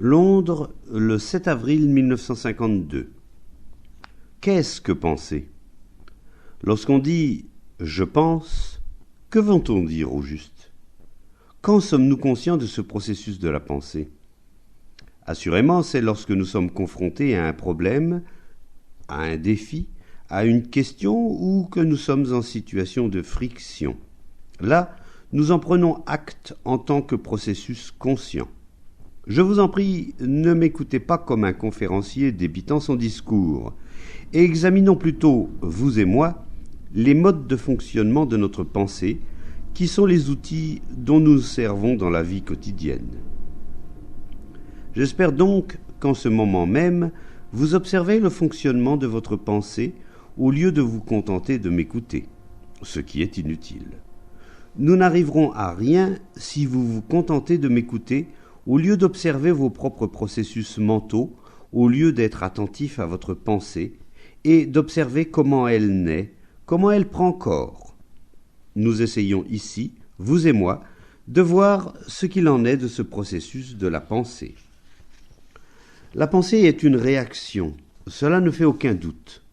Londres, le 7 avril 1952. Qu'est-ce que penser? Lorsqu'on dit « je pense », que veut-on dire au juste? Quand sommes-nous conscients de ce processus de la pensée? Assurément, c'est lorsque nous sommes confrontés à un problème, à un défi, à une question ou que nous sommes en situation de friction. Là, nous en prenons acte en tant que processus conscient. Je vous en prie, ne m'écoutez pas comme un conférencier débitant son discours, et examinons plutôt, vous et moi, les modes de fonctionnement de notre pensée, qui sont les outils dont nous nous servons dans la vie quotidienne. J'espère donc qu'en ce moment même, vous observez le fonctionnement de votre pensée au lieu de vous contenter de m'écouter, ce qui est inutile. Nous n'arriverons à rien si vous vous contentez de m'écouter au lieu d'observer vos propres processus mentaux, au lieu d'être attentif à votre pensée et d'observer comment elle naît, comment elle prend corps. Nous essayons ici, vous et moi, de voir ce qu'il en est de ce processus de la pensée. La pensée est une réaction, cela ne fait aucun doute.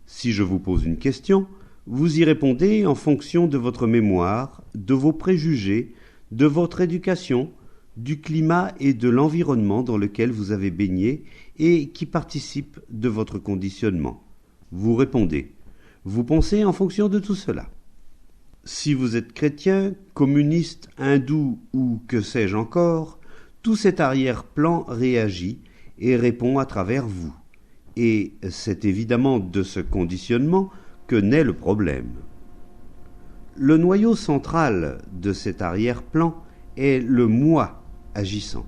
Si je vous pose une question, vous y répondez en fonction de votre mémoire, de vos préjugés, de votre éducation, du climat et de l'environnement dans lequel vous avez baigné et qui participe de votre conditionnement. Vous répondez. Vous pensez en fonction de tout cela. Si vous êtes chrétien, communiste, hindou ou que sais-je encore, tout cet arrière-plan réagit et répond à travers vous. Et c'est évidemment de ce conditionnement que naît le problème. Le noyau central de cet arrière-plan est le moi agissant.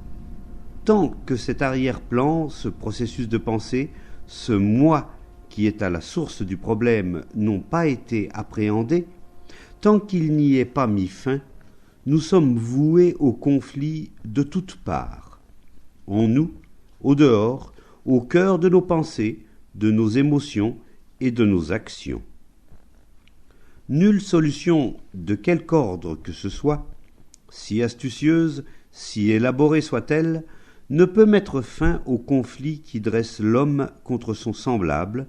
Tant que cet arrière-plan, ce processus de pensée, ce moi qui est à la source du problème n'ont pas été appréhendés, tant qu'il n'y est pas mis fin, nous sommes voués au conflit de toutes parts. En nous, au dehors, au cœur de nos pensées, de nos émotions et de nos actions. Nulle solution de quelque ordre que ce soit, si astucieuse, si élaborée soit-elle, ne peut mettre fin au conflit qui dresse l'homme contre son semblable,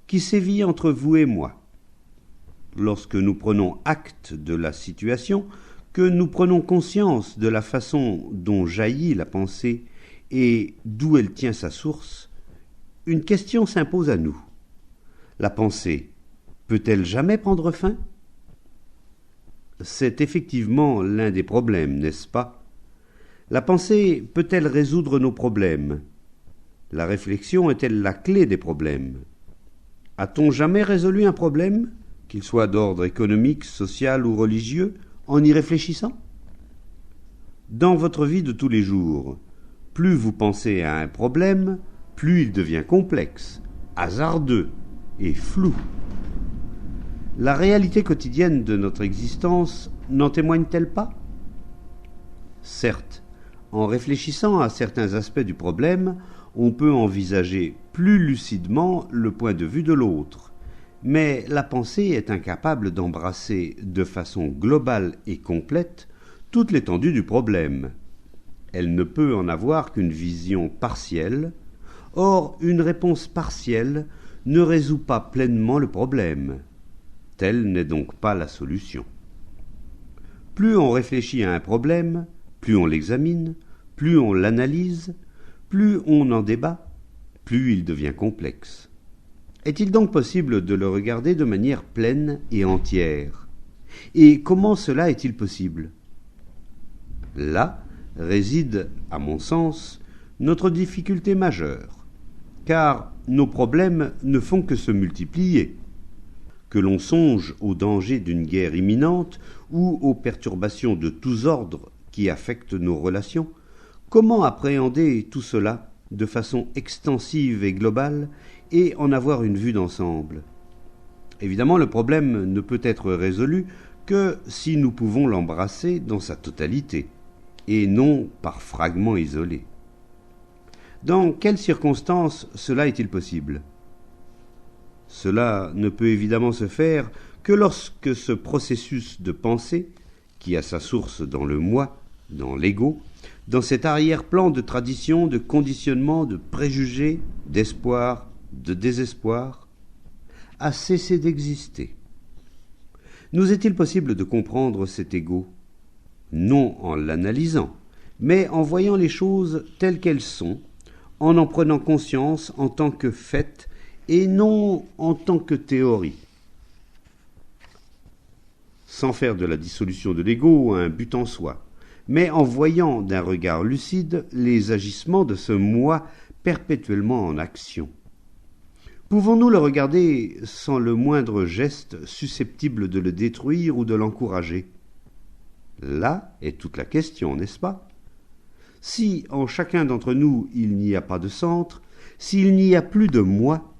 qui sévit entre vous et moi. Lorsque nous prenons acte de la situation, que nous prenons conscience de la façon dont jaillit la pensée et d'où elle tient sa source, une question s'impose à nous. La pensée peut-elle jamais prendre fin? C'est effectivement l'un des problèmes, n'est-ce pas? La pensée peut-elle résoudre nos problèmes? La réflexion est-elle la clé des problèmes? A-t-on jamais résolu un problème, qu'il soit d'ordre économique, social ou religieux, en y réfléchissant? Dans votre vie de tous les jours, plus vous pensez à un problème, plus il devient complexe, hasardeux et flou. La réalité quotidienne de notre existence n'en témoigne-t-elle pas? Certes, en réfléchissant à certains aspects du problème, on peut envisager plus lucidement le point de vue de l'autre, mais la pensée est incapable d'embrasser de façon globale et complète toute l'étendue du problème. Elle ne peut en avoir qu'une vision partielle. Or, une réponse partielle ne résout pas pleinement le problème. Telle n'est donc pas la solution. Plus on réfléchit à un problème, plus on l'examine, plus on l'analyse, plus on en débat, plus il devient complexe. Est-il donc possible de le regarder de manière pleine et entière? Et comment cela est-il possible? Là réside, à mon sens, notre difficulté majeure, car nos problèmes ne font que se multiplier. Que l'on songe au danger d'une guerre imminente ou aux perturbations de tous ordres qui affectent nos relations, comment appréhender tout cela de façon extensive et globale et en avoir une vue d'ensemble? Évidemment, le problème ne peut être résolu que si nous pouvons l'embrasser dans sa totalité, et non par fragments isolés. Dans quelles circonstances cela est-il possible? Cela ne peut évidemment se faire que lorsque ce processus de pensée, qui a sa source dans le moi, dans l'ego, dans cet arrière-plan de tradition, de conditionnement, de préjugés, d'espoir, de désespoir, a cessé d'exister. Nous est-il possible de comprendre cet ego? Non en l'analysant, mais en voyant les choses telles qu'elles sont, en prenant conscience en tant que fait et non en tant que théorie. Sans faire de la dissolution de l'ego un but en soi, mais en voyant d'un regard lucide les agissements de ce moi perpétuellement en action. Pouvons-nous le regarder sans le moindre geste susceptible de le détruire ou de l'encourager? Là est toute la question, n'est-ce pas? Si en chacun d'entre nous il n'y a pas de centre, s'il n'y a plus de moi,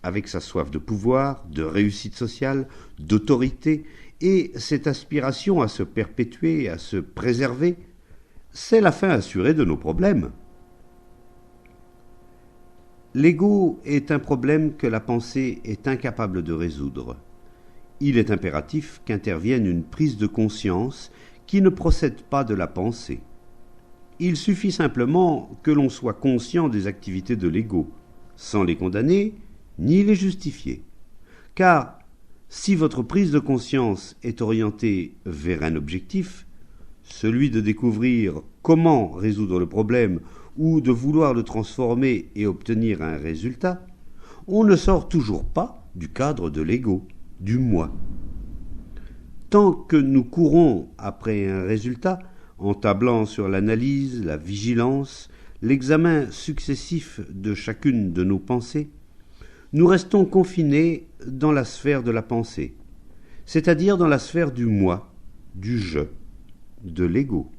avec sa soif de pouvoir, de réussite sociale, d'autorité, et cette aspiration à se perpétuer, à se préserver, c'est la fin assurée de nos problèmes. L'ego est un problème que la pensée est incapable de résoudre. Il est impératif qu'intervienne une prise de conscience qui ne procède pas de la pensée. Il suffit simplement que l'on soit conscient des activités de l'ego, sans les condamner ni les justifier. Car si votre prise de conscience est orientée vers un objectif, celui de découvrir comment résoudre le problème ou de vouloir le transformer et obtenir un résultat, on ne sort toujours pas du cadre de l'ego, du moi. Tant que nous courons après un résultat, en tablant sur l'analyse, la vigilance, l'examen successif de chacune de nos pensées, nous restons confinés dans la sphère de la pensée, c'est-à-dire dans la sphère du moi, du je, de l'ego.